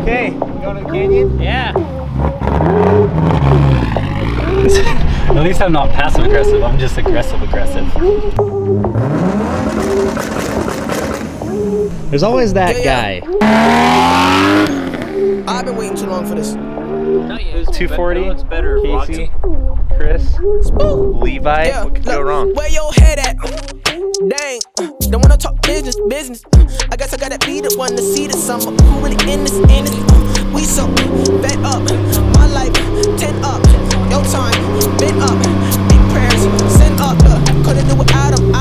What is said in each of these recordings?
Okay, going to the canyon? Yeah. At least I'm not passive aggressive, I'm just aggressive. There's always that guy. I've been waiting too long for this. Who's 240? It looks better. Casey, Chris, Levi. Yeah, What could go look, wrong? where your head at? Dang, don't wanna talk business. I guess I gotta be the one to see the summer. Who really in this? We so fed up. My life, 10 up. Your time, been up. Big prayers, send up. Couldn't do without him.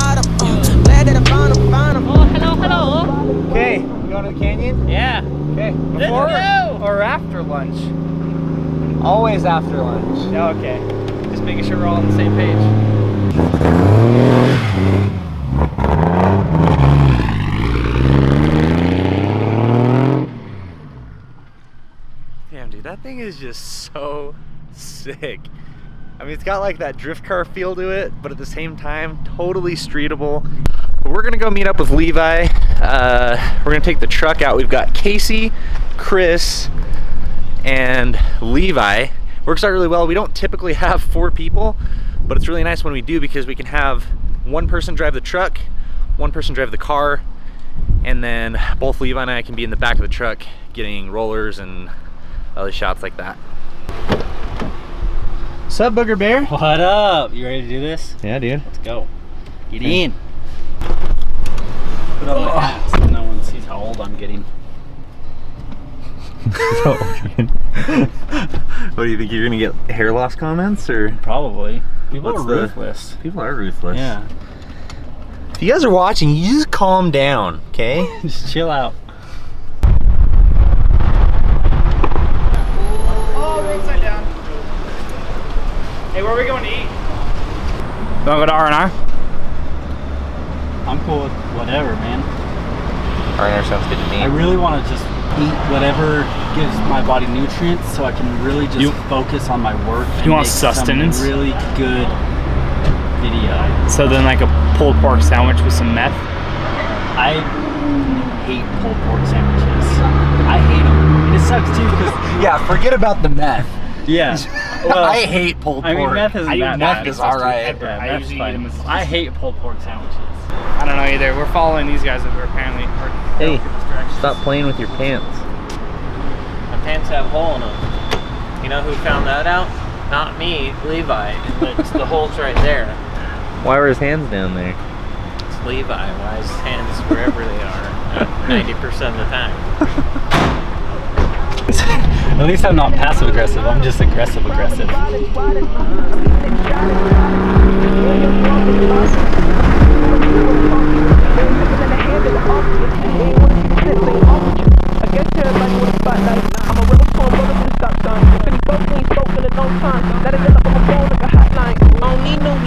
Glad that I found him. Oh, hello. Okay, you going to the canyon? Yeah. Okay, Let's before go. or after lunch? Always after lunch. Yeah, okay. Just making sure we're all on the same page. Damn, dude, that thing is just so sick. I mean, it's got like that drift car feel to it, but at the same time, totally streetable. But we're gonna go meet up with Levi. We're gonna take the truck out. We've got Casey, Chris, and Levi. Works out really well. We don't typically have 4 people, but it's really nice when we do because we can have one person drive the truck, one person drive the car, and then both Levi and I can be in the back of the truck getting rollers and other shots like that. Sup, Booger Bear? What up? You ready to do this? Yeah, dude. Let's go. Get in. Put on my hat so no one sees how old I'm getting. What do you think, you're gonna get hair loss comments or? Probably. People What's are the- ruthless. People are ruthless. Yeah. If you guys are watching, you just calm down, okay? Just chill out. Oh, we're upside down. Hey, where are we going to eat? You want to go to R&R? I'm cool with whatever, man. R&R sounds good to me. I really want to just eat whatever gives my body nutrients so I can really just focus on my work and You want make sustenance? some really good video. So then like a pulled pork sandwich with some meth? I hate pulled pork sandwiches. I hate them. And it sucks too because Yeah, forget about the meth. yeah. Well, I hate pulled pork. I mean, meth isn't that meth bad. is alright. Yeah, I meth's usually fine. eat them as I hate pulled pork sandwiches. I don't know either. We're following these guys over apparently. Hey, stop playing with your pants. My pants have a hole in them. You know who found that out? Not me, Levi. It's the hole's right there. Why were his hands down there? It's Levi. Why his hands wherever they are 90% of the time. At least I'm not passive aggressive, I'm just aggressive.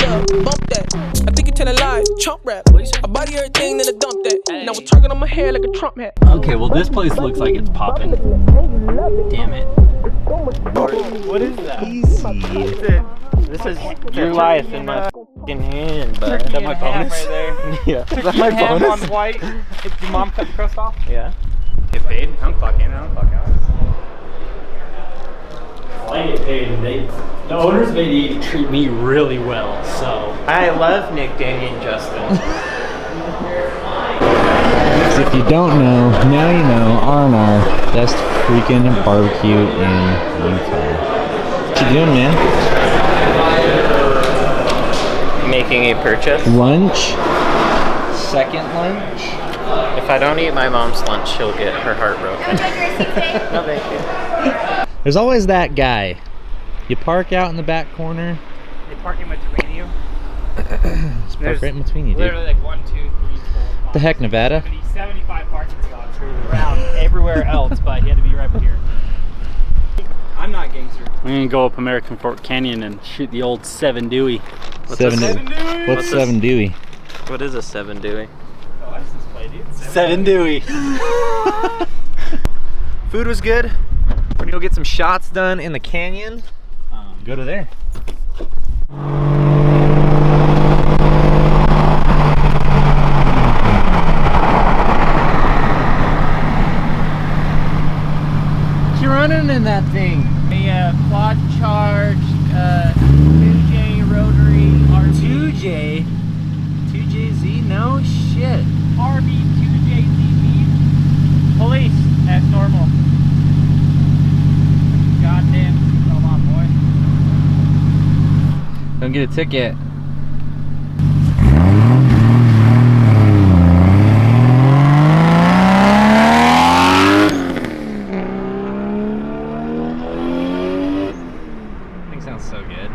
I think you tell a lie, chump rap. I body everything, then I dump that. Now we're target on my hair like a Trump hat. Okay, well this place looks like it's popping. Damn it. What is that? This is your life in my f***ing hand, bud. Is that my bonus? Right there. Yeah. Is that Turkey my ham bonus? on white. If your mom cut the crust off? Yeah. Get paid? I'm fucking out. Well, I get paid and the owners of 88 treat me really well, so. I love Nick, Danny, and Justin. So if you don't know, now you know. R&R, best freaking barbecue in Utah. What you doing, man? Making a purchase. Lunch? Second lunch? If I don't eat my mom's lunch, she'll get her heart broken. No, thank you. There's always that guy. You park out in the back corner. They park in between you. Just park right in between you, dude. Literally like 1, 2, 3, 4, 5, The heck, Nevada? 75 parking spots around everywhere else, but he had to be right here. I'm not gangster. I'm gonna go up American Fork Canyon and shoot the old 7 Dewey. What's this? 7 Dewey? What is a 7 Dewey? Oh, license plate, dude. 7 Dewey. Food was good. We're gonna go get some shots done in the canyon. Go to there. you running in that thing? A quad charged 2J rotary RV. 2J? 2JZ? No shit. RV 2JZ. Police at normal. Goddamn. Come on, boy. Don't get a ticket. So good.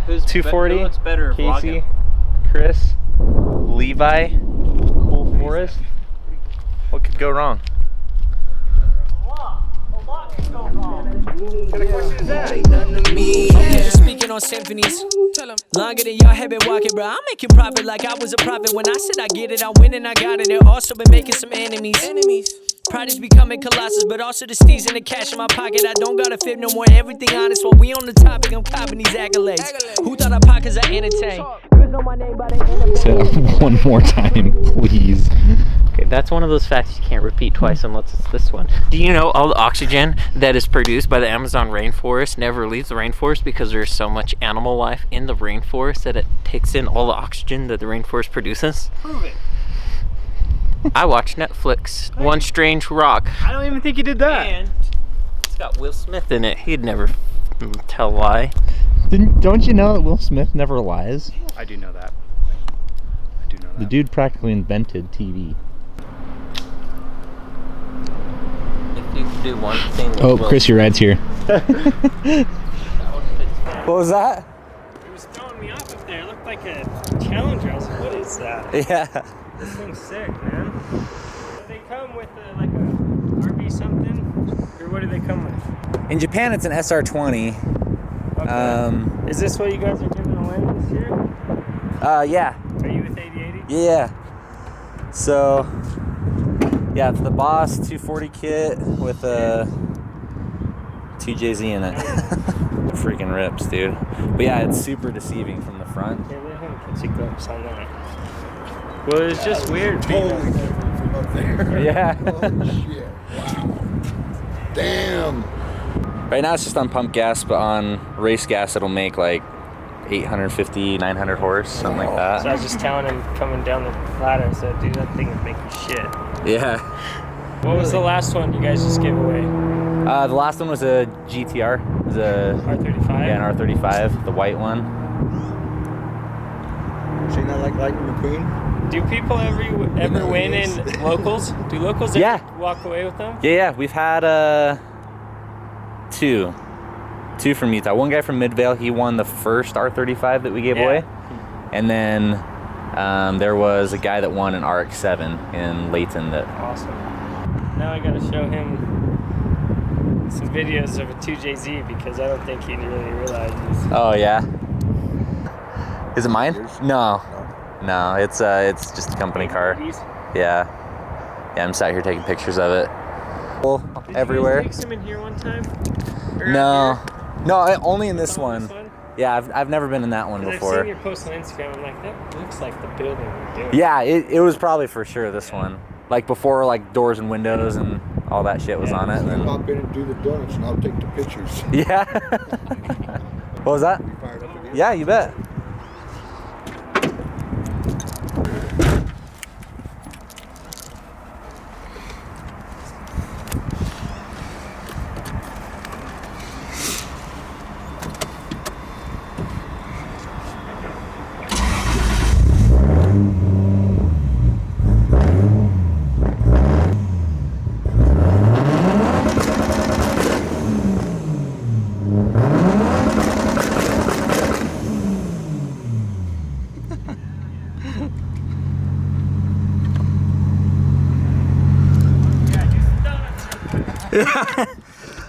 Who's 240, who looks better Casey, vlogging? Chris, Levi, Cool Forest. What could go wrong? Just speaking on symphonies. Longer than y'all have been walking, bro. I'm making profit like I was a prophet. When I said I get it, I win and I got it. They're also been making some enemies. Pride is becoming colossus, but also the steez and the cash in my pocket. I don't gotta fib no more, everything honest. While we on the topic, I'm copping these accolades. Who thought our pockets are entertain? Say that one more time, please. Okay, that's one of those facts you can't repeat twice unless it's this one. Do you know all the oxygen that is produced by the Amazon rainforest never leaves the rainforest because there's so much animal life in the rainforest that it takes in all the oxygen that the rainforest produces? Prove it. I watched Netflix, One Strange Rock. I don't even think you did that. And it's got Will Smith in it. He'd never tell a lie. Don't you know that Will Smith never lies? I do know that. I do know that. The dude practically invented TV. If you could do one thing with Oh, Will Chris, your ride's here. What was that? It was throwing me off up there. It looked like a Challenger. I was like, what is that? Yeah. This thing's sick, man. Do they come with like a RV something? Or what do they come with? In Japan, it's an SR20. Okay. Is this what you guys are giving away this year? Yeah. Are you with 8080? Yeah. So, yeah, it's the Boss 240 kit with a 2JZ in it. Freaking rips, dude. But yeah, it's super deceiving from the front. Okay, let him catch a glimpse on that. Well, it's just weird being up there. From up there. Yeah. Oh, shit. Wow. Damn. Right now it's just on pump gas, but on race gas it'll make like 850, 900 horse, something like So that. I was just telling him coming down the ladder, I said, dude, that thing would make you shit. Yeah. What was the last one you guys just gave away? The last one was a GTR. It was a R35? Yeah, an R35, the white one. Seen that like Lightning McQueen? Do people ever win in locals? Do locals Yeah. ever walk away with them? Yeah, we've had two from Utah. One guy from Midvale, he won the first R35 that we gave Yeah. away. And then there was a guy that won an RX-7 in Layton that... Awesome. Now I gotta show him some videos of a 2JZ because I don't think he really realizes. Oh, yeah? Is it mine? No. No, it's just a company car. Yeah. Yeah, I'm sat here taking pictures of it. Did Everywhere. you guys take some in here one time? Or No. out No, only in this here? one. This one? Yeah, I've never been in that one 'Cause before. I've seen your post on Instagram. I'm like, that looks like the building we're doing. Yeah, it was probably for sure this one. Like before, like doors and windows and all that shit was on it. I'll And pop in and do the donuts and I'll take the pictures. yeah. What was that? You fired up again? Yeah, you bet.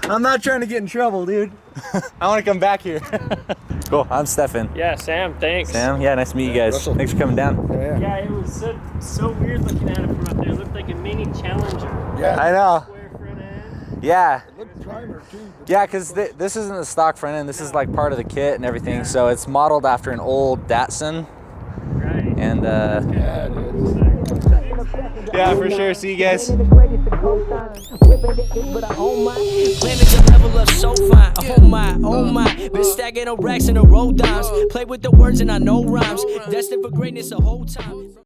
I'm not trying to get in trouble, dude. I want to come back here. Cool. I'm Stefan. Yeah, Sam, thanks. Sam, yeah, nice to meet you guys. Russell. Thanks for coming down. Yeah. Yeah, it was so weird looking at it from up there. It looked like a mini Challenger. Yeah. I know. Square front end. Yeah. It looked primer too. Yeah, because this isn't the stock front end. This is like part of the kit and everything. So it's modeled after an old Datsun. Right. And Yeah, it is. Yeah, for sure. See you guys. Planning to level up so fine. Oh my. Been stacking up racks in the road dimes. Play with the words and I know rhymes. Destined for greatness the whole time.